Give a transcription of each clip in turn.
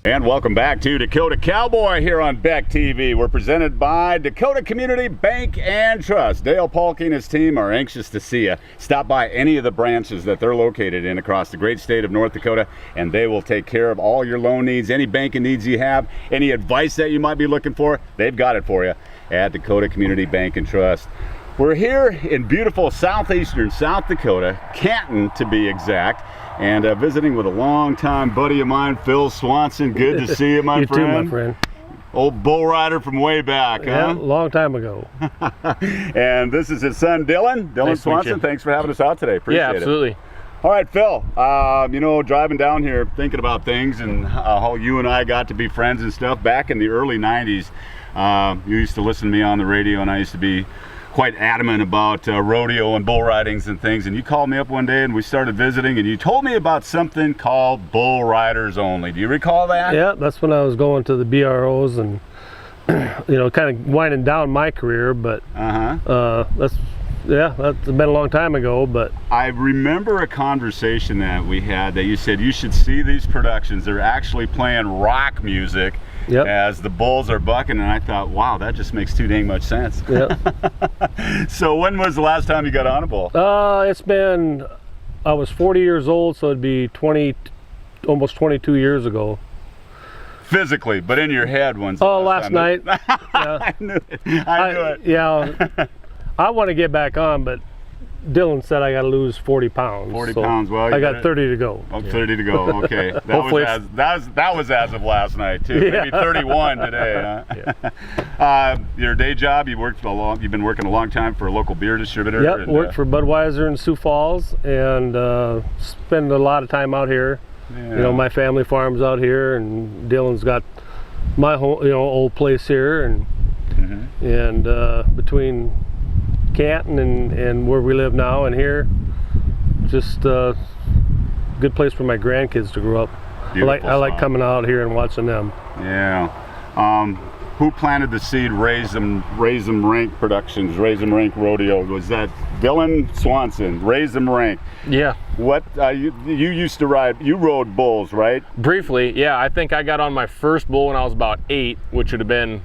And welcome back to Dakota Cowboy here on Beck TV. We're presented by Dakota Community Bank and Trust. Dale Paulke and his team are anxious to see you. Stop by any of the branches that they're located in across the great state of North Dakota, and they will take care of all your loan needs, any banking needs you have, any advice that you might be looking for. They've got it for you at Dakota Community Bank and Trust. We're here in beautiful southeastern South Dakota, Canton to be exact, and visiting with a longtime buddy of mine, Phil Swanson. Good to see you, my friend. You too, my friend. Old bull rider from way back, yeah, huh? Long time ago. And this is his son, Dylan. Dylan Nice Swanson, thanks for having us out today. Appreciate it. Absolutely. All right, Phil, you know, driving down here, thinking about things and how you and I got to be friends and stuff back in the early 90s. You used to listen to me on the radio, and I used to be quite adamant about rodeo and bull ridings and things, and you called me up one day and we started visiting, and you told me about something called Bull Riders Only. Do you recall that? Yeah, that's when I was going to the BROs and you know, kind of winding down my career, but that's been a long time ago. But I remember a conversation that we had that you said you should see these productions. They're actually playing rock music. Yep. As the bulls are bucking, and I thought, wow, that just makes too dang much sense. Yep. So when was the last time you got on a bull? It's been, I was 40 years old, so it'd be almost 22 years ago. Physically, but in your head, when's the last night. Yeah. I knew it. I knew it. Yeah, I want to get back on, but Dylan said I got to lose 40 pounds. 40 pounds. Well, I got 30 to go. Oh, 30 to go. Okay. That was as of last night too. Yeah. Maybe 31 today. Huh? Yeah. Your day job. You've been working a long time for a local beer distributor. Yep. Worked for Budweiser in Sioux Falls, and spend a lot of time out here. Yeah. You know, my family farms out here, and Dylan's got my whole, old place here, and between Canton and where we live now and here, just a good place for my grandkids to grow up. I like coming out here and watching them. Yeah. Who planted the seed Raise 'em Rank Productions, Raise 'em Rank Rodeo? Was that Dylan Swanson, Raise 'em Rank? Yeah. What you used to ride? You rode bulls, right? Briefly, yeah. I think I got on my first bull when I was about 8, which would have been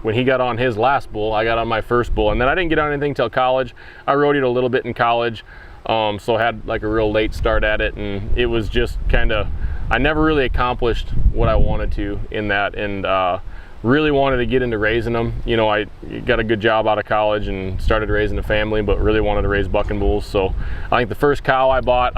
when he got on his last bull. I got on my first bull, and then I didn't get on anything till college. I rodeoed a little bit in college, so I had like a real late start at it, and it was just kind of, I never really accomplished what I wanted to in that, and really wanted to get into raising them. You know, I got a good job out of college and started raising a family, but really wanted to raise bucking bulls. So I think the first cow I bought,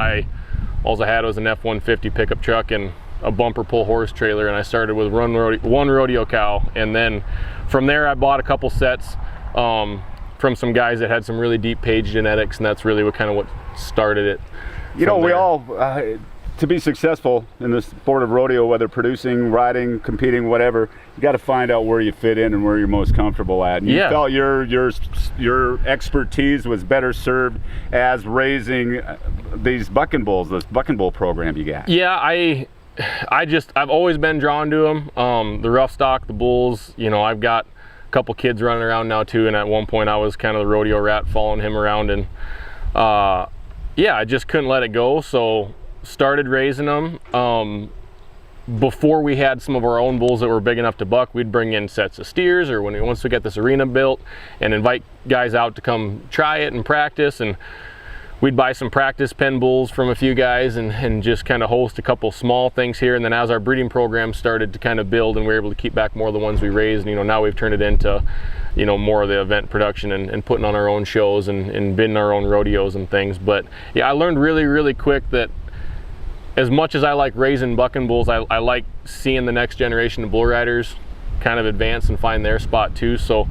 all I had was an F-150 pickup truck and a bumper pull horse trailer, and I started with one rodeo cow, and then from there I bought a couple sets from some guys that had some really deep page genetics, and that's really what started it. You know, we all to be successful in the sport of rodeo, whether producing, riding, competing, whatever, you got to find out where you fit in and where you're most comfortable at. And you felt your expertise was better served as raising these bucking bulls, this bucking bull program you got. Yeah, I've always been drawn to them. The rough stock, the bulls, I've got a couple kids running around now too, and at one point I was kind of the rodeo rat following him around, and I just couldn't let it go, so started raising them. Before we had some of our own bulls that were big enough to buck, we'd bring in sets of steers, or once we got this arena built, and invite guys out to come try it and practice, and we'd buy some practice pen bulls from a few guys and just kind of host a couple small things here. And then as our breeding program started to kind of build and we were able to keep back more of the ones we raised, now we've turned it into, more of the event production and putting on our own shows and bidding our own rodeos and things. But yeah, I learned really, really quick that as much as I like raising bucking bulls, I like seeing the next generation of bull riders kind of advance and find their spot too. So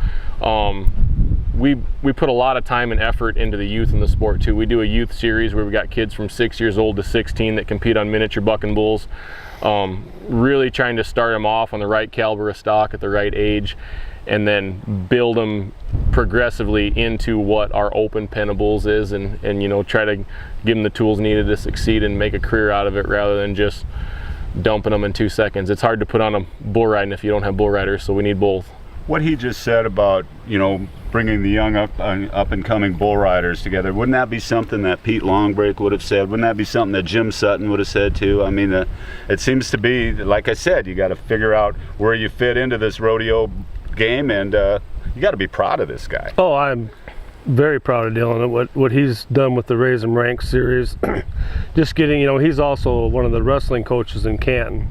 we put a lot of time and effort into the youth in the sport too. We do a youth series where we got kids from 6 years old to 16 that compete on miniature bucking bulls, really trying to start them off on the right caliber of stock at the right age, and then build them progressively into what our open pen of bulls is, and try to give them the tools needed to succeed and make a career out of it rather than just dumping them in 2 seconds. It's hard to put on a bull riding if you don't have bull riders, so we need both. what he just said about, you know, bringing the young up and coming bull riders together, wouldn't that be something that Pete Longbreak would have said? Wouldn't that be something that Jim Sutton would have said too? I mean, it seems to be, like I said, you got to figure out where you fit into this rodeo game, and you got to be proud of this guy. Oh, I'm very proud of Dylan, what he's done with the Raise 'em Rank series. Just getting, you know, he's also one of the wrestling coaches in Canton.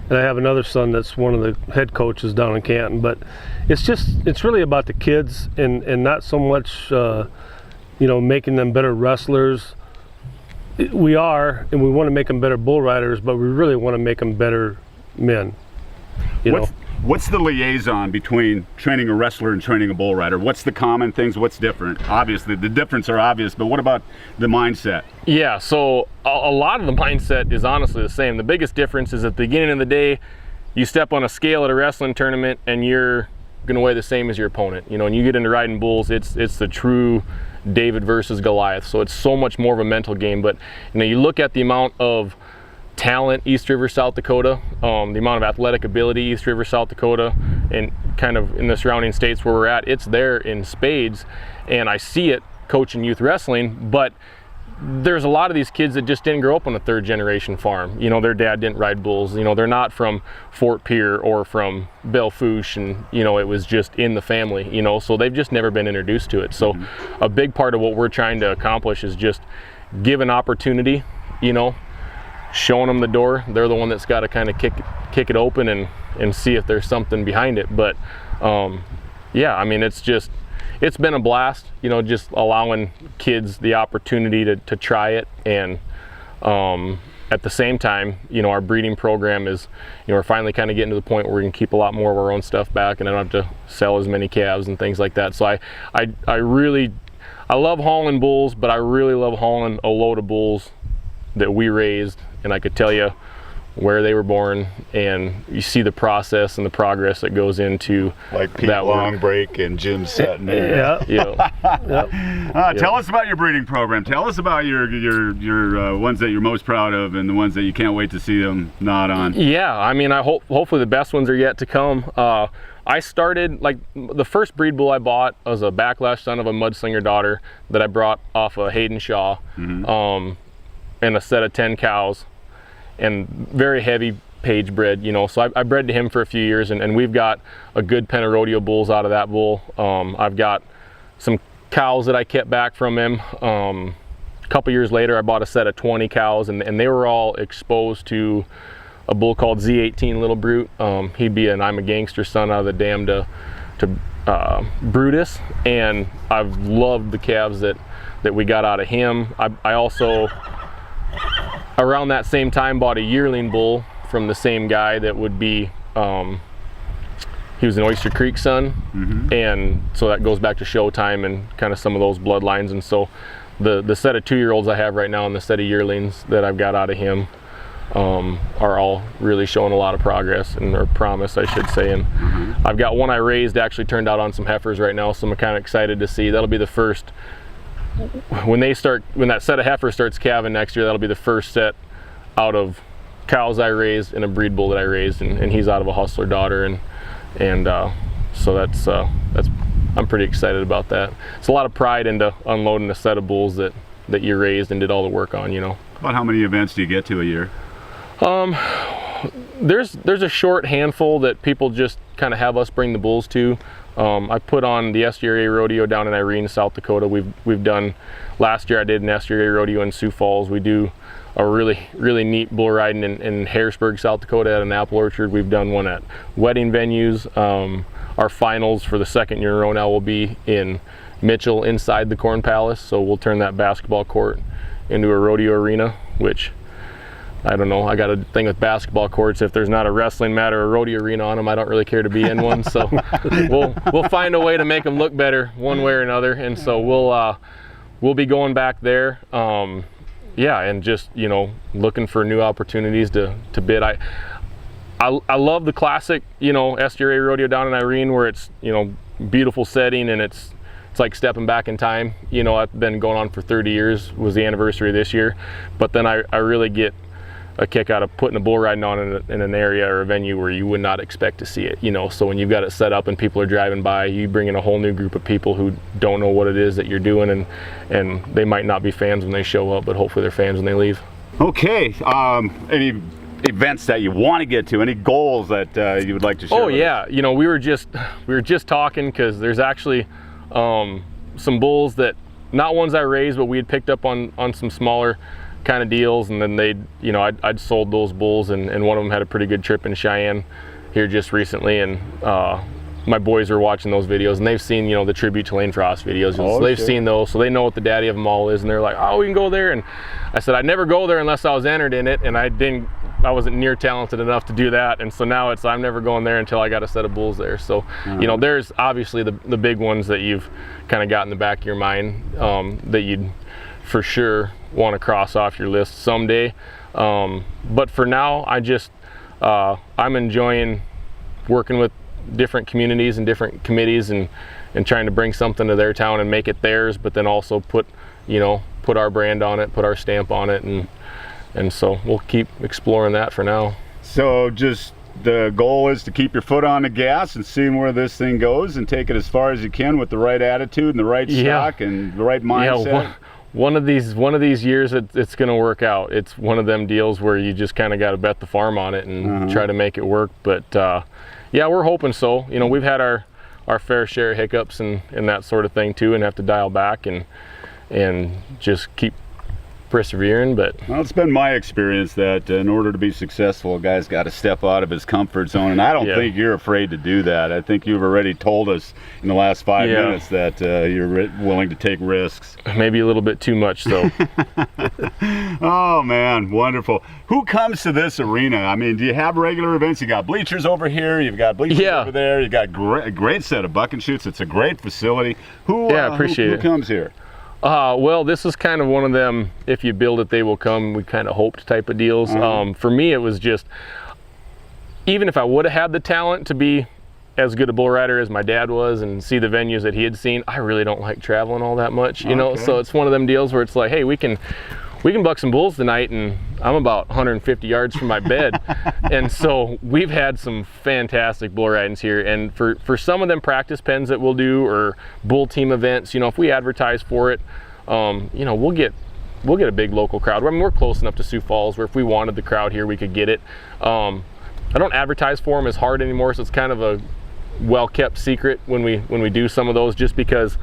And I have another son that's one of the head coaches down in Canton. But it's really about the kids, and not so much, you know, making them better wrestlers. We are, and we want to make them better bull riders, but we really want to make them better men. You know? What's the liaison between training a wrestler and training a bull rider? What's the common things? What's different? Obviously, the difference are obvious, but what about the mindset? Yeah, so a lot of the mindset is honestly the same. The biggest difference is at the beginning of the day, you step on a scale at a wrestling tournament and you're gonna weigh the same as your opponent. You know, and you get into riding bulls, it's the true David versus Goliath. So it's so much more of a mental game. But you know, you look at the amount of talent East River, South Dakota, the amount of athletic ability East River, South Dakota, and kind of in the surrounding states where we're at, it's there in spades. And I see it coaching youth wrestling, but there's a lot of these kids that just didn't grow up on a third generation farm. You know, their dad didn't ride bulls. You know, they're not from Fort Pierre or from Belle Fourche, and you know, it was just in the family, you know, so they've just never been introduced to it. So a big part of what we're trying to accomplish is just give an opportunity, you know, showing them the door. They're the one that's got to kind of kick it open and see if there's something behind it. But yeah, I mean, it's been a blast, you know, just allowing kids the opportunity to try it. And at the same time, you know, our breeding program is, you know, we're finally kind of getting to the point where we can keep a lot more of our own stuff back, and I don't have to sell as many calves and things like that. So I love hauling bulls, but I really love hauling a load of bulls that we raised, and I could tell you where they were born, and you see the process and the progress that goes into like Pete Longbreak and Jim Sutton. Yeah. Tell us about your breeding program. Tell us about your ones that you're most proud of and the ones that you can't wait to see them nod on. Yeah, I mean, hopefully the best ones are yet to come. I started, like, the first breed bull I bought was a backlash son of a mudslinger daughter that I brought off of Hayden Shaw, and a set of 10 cows, and very heavy page bred, you know. So I bred to him for a few years, and we've got a good pen of rodeo bulls out of that bull. I've got some cows that I kept back from him. A couple years later, I bought a set of 20 cows, and they were all exposed to a bull called Z18 Little Brute. He'd be an I'm a Gangster son out of the dam to Brutus, and I've loved the calves that we got out of him. I also, around that same time, bought a yearling bull from the same guy that would be, he was an Oyster Creek son, and so that goes back to Showtime and kind of some of those bloodlines. And so the set of 2-year-olds I have right now and the set of yearlings that I've got out of him are all really showing a lot of progress, and or promise, I should say. And I've got one I raised actually turned out on some heifers right now, so I'm kind of excited to see. That'll be the first, when that set of heifers starts calving next year, that'll be the first set out of cows I raised and a breed bull that I raised, and he's out of a hustler daughter, and so that's I'm pretty excited about that. It's a lot of pride into unloading a set of bulls that you raised and did all the work on, you know. About how many events do you get to a year? There's a short handful that people just kind of have us bring the bulls to. I put on the SGRA rodeo down in Irene, South Dakota. We've done, last year I did an SGRA rodeo in Sioux Falls. We do a really neat bull riding in Harrisburg, South Dakota at an apple orchard. We've done one at wedding venues. Our finals for the second year in a row now will be in Mitchell inside the Corn Palace. So we'll turn that basketball court into a rodeo arena, which, I don't know, I got a thing with basketball courts. If there's not a wrestling mat or a rodeo arena on them, I don't really care to be in one. So we'll find a way to make them look better one way or another. And so we'll be going back there. Yeah, and just, you know, looking for new opportunities to bid. I love the classic, you know, SGRA rodeo down in Irene, where it's, you know, beautiful setting, and it's like stepping back in time. You know, I've been going on for 30 years, was the anniversary this year. But then I really get a kick out of putting a bull riding on in an area or a venue where you would not expect to see it, you know. So when you've got it set up and people are driving by, you bring in a whole new group of people who don't know what it is that you're doing, and they might not be fans when they show up, but hopefully they're fans when they leave. Okay, any events that you want to get to, any goals that you would like to share? Oh yeah, you know, we were just talking, because there's actually some bulls that, not ones I raised, but we had picked up on some smaller kind of deals, and then they'd, you know, I'd sold those bulls, and one of them had a pretty good trip in Cheyenne here just recently, and my boys are watching those videos, and they've seen, you know, the tribute to Lane Frost videos. So they've seen those, so they know what the daddy of them all is, and they're like, oh, we can go there. And I said I'd never go there unless I was entered in it, and I wasn't near talented enough to do that, and so now I'm never going there until I got a set of bulls there. So you know, there's obviously the big ones that you've kind of got in the back of your mind, that you'd for sure want to cross off your list someday, but for now I'm enjoying working with different communities and different committees, and trying to bring something to their town and make it theirs, but then also put our brand on it, put our stamp on it, and so we'll keep exploring that for now. So just the goal is to keep your foot on the gas and see where this thing goes, and take it as far as you can with the right attitude and the right stock and the right mindset. Yeah, one of these years it's going to work out. It's one of them deals where you just kind of got to bet the farm on it and try to make it work. But yeah, we're hoping so. You know, we've had our fair share of hiccups and that sort of thing too, and have to dial back and just keep persevering. But well, it's been my experience that in order to be successful, a guy's got to step out of his comfort zone, and I don't think you're afraid to do that. I think you've already told us in the last 5 minutes that you're willing to take risks. Maybe a little bit too much, so. Oh man, wonderful. Who comes to this arena? I mean, do you have regular events? You got bleachers over here, you've got bleachers over there, you got a great set of buck and shoots. It's a great facility. Who comes here? Well, this is kind of one of them, if you build it, they will come, we kind of hoped type of deals. For me, it was just, even if I would have had the talent to be as good a bull rider as my dad was and see the venues that he had seen, I really don't like traveling all that much, you know? So it's one of them deals where it's like, hey, we can buck some bulls tonight, and I'm about 150 yards from my bed. And so we've had some fantastic bull ridings here, and for some of them practice pens that we'll do, or bull team events, you know, if we advertise for it, you know, we'll get a big local crowd. I mean, we're close enough to Sioux Falls where if we wanted the crowd here, we could get it. I don't advertise for them as hard anymore, so it's kind of a well-kept secret when we do some of those, just because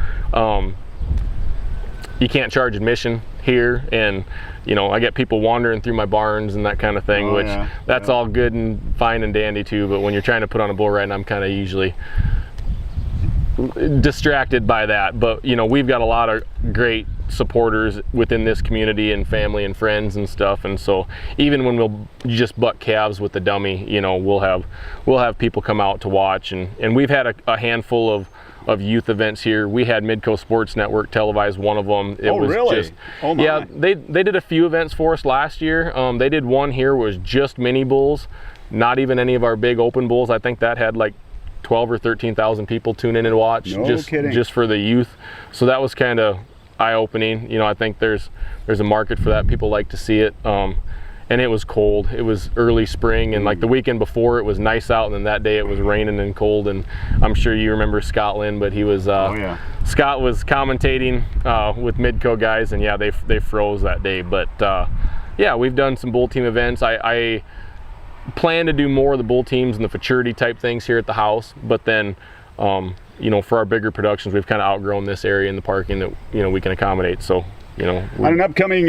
you can't charge admission here, and you know, I get people wandering through my barns and that kind of thing, that's all good and fine and dandy too, but when you're trying to put on a bull ride, I'm kind of usually distracted by that. But you know, we've got a lot of great supporters within this community, and family and friends and stuff, and so even when we'll just buck calves with the dummy, you know, we'll have people come out to watch, and we've had a handful of youth events here. We had Midco Sports Network televise one of them. It was really? Just, yeah, they did a few events for us last year. They did one here was just mini bulls, not even any of our big open bulls. I think that had like 12 or 13,000 people tune in and watch. Just for the youth. So that was kind of eye-opening. You know, I think there's a market for that. People like to see it. And it was cold. It was early spring, and like the weekend before, it was nice out, and then that day it was raining and cold. And I'm sure you remember Scott Lynn, but he was Scott was commentating with Midco guys, and yeah, they froze that day. But yeah, we've done some bull team events. I plan to do more of the bull teams and the futurity type things here at the house, but then you know, for our bigger productions, we've kind of outgrown this area in the parking that, you know, we can accommodate. So, you know, on an upcoming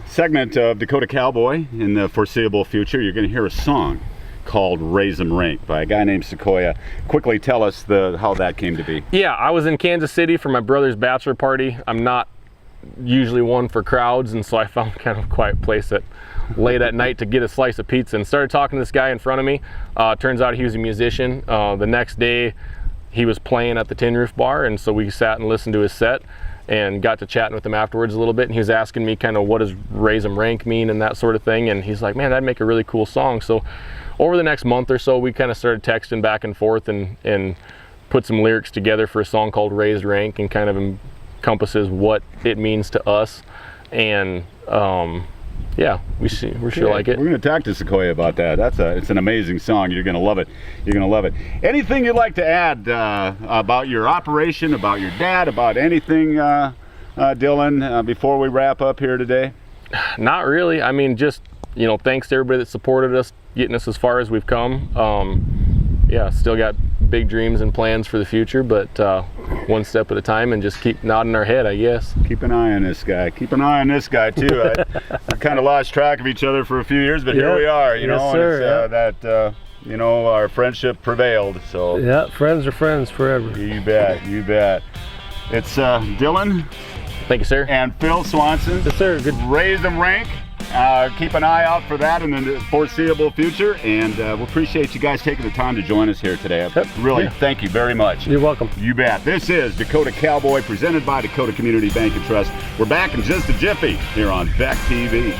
segment of Dakota Cowboy in the foreseeable future, you're going to hear a song called Raise 'em Rank by a guy named Sequoia. Quickly tell us how that came to be. Yeah, I was in Kansas City for my brother's bachelor party. I'm not usually one for crowds, and so I found kind of a quiet place late at night to get a slice of pizza, and started talking to this guy in front of me. Turns out he was a musician. The next day he was playing at the Tin Roof Bar, and so we sat and listened to his set and got to chatting with him afterwards a little bit, and he was asking me kind of what does Raise 'em Rank mean and that sort of thing, and he's like, man, that'd make a really cool song. So over the next month or so, we kind of started texting back and forth and put some lyrics together for a song called Raised Rank, and kind of encompasses what it means to us. And Yeah, we sure like it. We're going to talk to Sequoia about that. It's an amazing song. You're going to love it. You're going to love it. Anything you'd like to add about your operation, about your dad, about anything, Dylan, before we wrap up here today? Not really. I mean, just, you know, thanks to everybody that supported us, getting us as far as we've come. Yeah, still got big dreams and plans for the future, but one step at a time and just keep nodding our head, I guess. Keep an eye on this guy. Keep an eye on this guy too. We kind of lost track of each other for a few years, but here we are. You know, sir, and it's, you know, our friendship prevailed. So yeah, friends are friends forever. You bet. You bet. It's Dylan. Thank you, sir. And Phil Swanson. Yes, sir. Good. Raise them rank. Keep an eye out for that in the foreseeable future, and we appreciate you guys taking the time to join us here today. Really, thank you very much. You're welcome. You bet. This is Dakota Cowboy, presented by Dakota Community Bank and Trust. We're back in just a jiffy here on Beck TV.